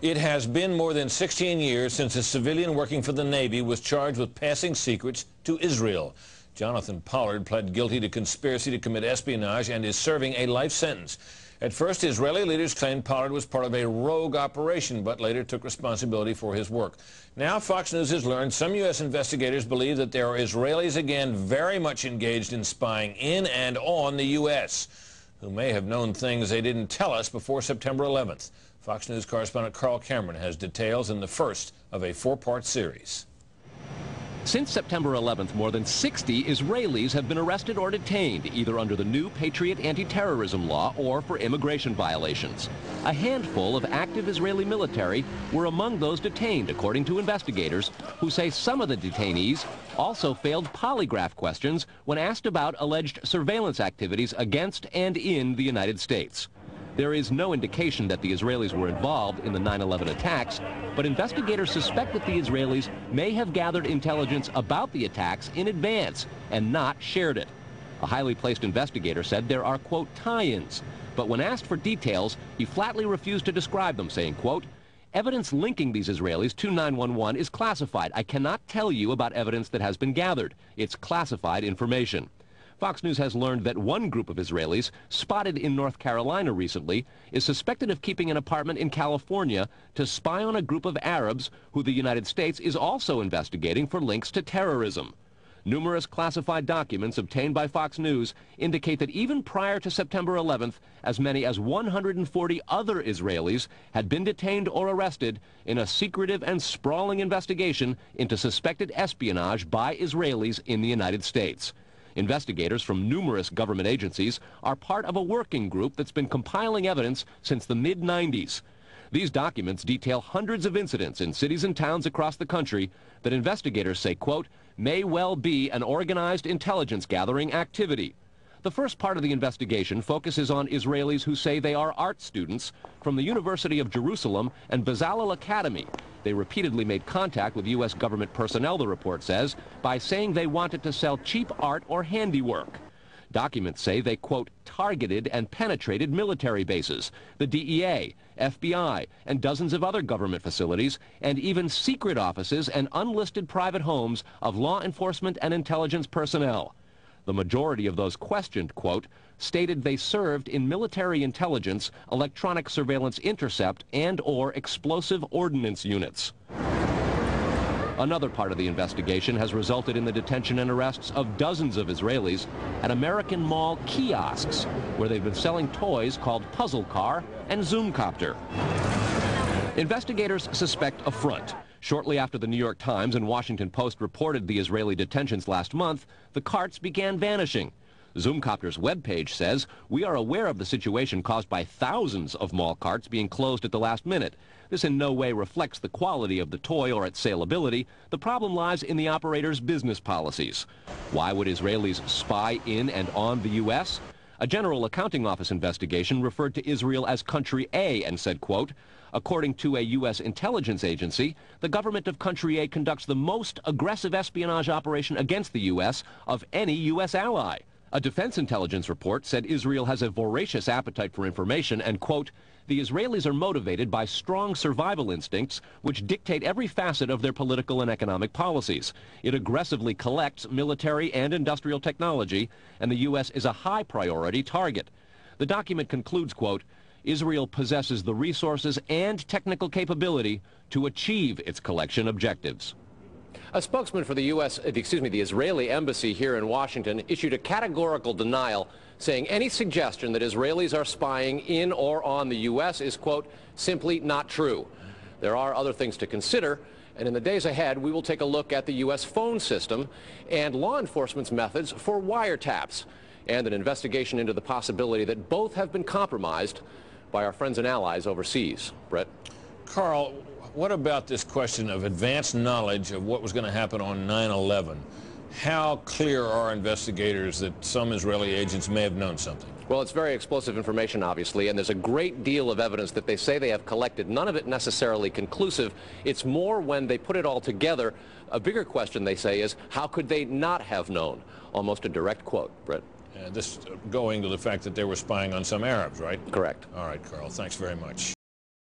It has been more than 16 years since a civilian working for the Navy was charged with passing secrets to Israel. Jonathan Pollard pled guilty to conspiracy to commit espionage and is serving a life sentence. At first, Israeli leaders claimed Pollard was part of a rogue operation, but later took responsibility for his work. Now, Fox News has learned some U.S. investigators believe that there are Israelis again very much engaged in spying in and on the U.S., who may have known things they didn't tell us before September 11th. Fox News correspondent Carl Cameron has details in the first of a four-part series. Since September 11th, more than 60 Israelis have been arrested or detained, either under the new Patriot anti-terrorism law or for immigration violations. A handful of active Israeli military were among those detained, according to investigators, who say some of the detainees also failed polygraph questions when asked about alleged surveillance activities against and in the United States. There is no indication that the Israelis were involved in the 9/11 attacks, but investigators suspect that the Israelis may have gathered intelligence about the attacks in advance and not shared it. A highly placed investigator said there are, quote, tie-ins, but when asked for details, he flatly refused to describe them, saying, quote, evidence linking these Israelis to 9/11 is classified. I cannot tell you about evidence that has been gathered. It's classified information. Fox News has learned that one group of Israelis, spotted in North Carolina recently, is suspected of keeping an apartment in California to spy on a group of Arabs who the United States is also investigating for links to terrorism. Numerous classified documents obtained by Fox News indicate that even prior to September 11th, as many as 140 other Israelis had been detained or arrested in a secretive and sprawling investigation into suspected espionage by Israelis in the United States. Investigators from numerous government agencies are part of a working group that's been compiling evidence since the mid-90s. These documents detail hundreds of incidents in cities and towns across the country that investigators say, quote, may well be an organized intelligence gathering activity. The first part of the investigation focuses on Israelis who say they are art students from the University of Jerusalem and Bezalel Academy. They repeatedly made contact with U.S. government personnel, the report says, by saying they wanted to sell cheap art or handiwork. Documents say they, quote, targeted and penetrated military bases, the DEA, FBI, and dozens of other government facilities, and even secret offices and unlisted private homes of law enforcement and intelligence personnel. The majority of those questioned, quote, stated they served in military intelligence, electronic surveillance intercept, and/or explosive ordnance units. Another part of the investigation has resulted in the detention and arrests of dozens of Israelis at American Mall kiosks, where they've been selling toys called Puzzle Car and Zoomcopter. Investigators suspect a front. Shortly after the New York Times and Washington Post reported the Israeli detentions last month, the carts began vanishing. Zoomcopter's webpage says, we are aware of the situation caused by thousands of mall carts being closed at the last minute. This in no way reflects the quality of the toy or its saleability. The problem lies in the operator's business policies. Why would Israelis spy in and on the U.S.? A General Accounting Office investigation referred to Israel as Country A and said, quote, according to a U.S. intelligence agency, the government of Country A conducts the most aggressive espionage operation against the U.S. of any U.S. ally. A defense intelligence report said Israel has a voracious appetite for information and, quote, the Israelis are motivated by strong survival instincts which dictate every facet of their political and economic policies. It aggressively collects military and industrial technology, and the U.S. is a high priority target. The document concludes, quote, Israel possesses the resources and technical capability to achieve its collection objectives. A spokesman for the the Israeli embassy here in Washington issued a categorical denial, saying any suggestion that Israelis are spying in or on the U.S. is, quote, simply not true. There are other things to consider, and in the days ahead, we will take a look at the U.S. phone system and law enforcement's methods for wiretaps, and an investigation into the possibility that both have been compromised by our friends and allies overseas. Brett? Carl, what about this question of advanced knowledge of what was going to happen on 9/11? How clear are investigators that some Israeli agents may have known something? Well, it's very explosive information, obviously, and there's a great deal of evidence that they say they have collected, none of it necessarily conclusive. It's more when they put it all together. A bigger question, they say, is how could they not have known? Almost a direct quote, Brett. This going to the fact that they were spying on some Arabs, right? Correct. All right, Carl, thanks very much.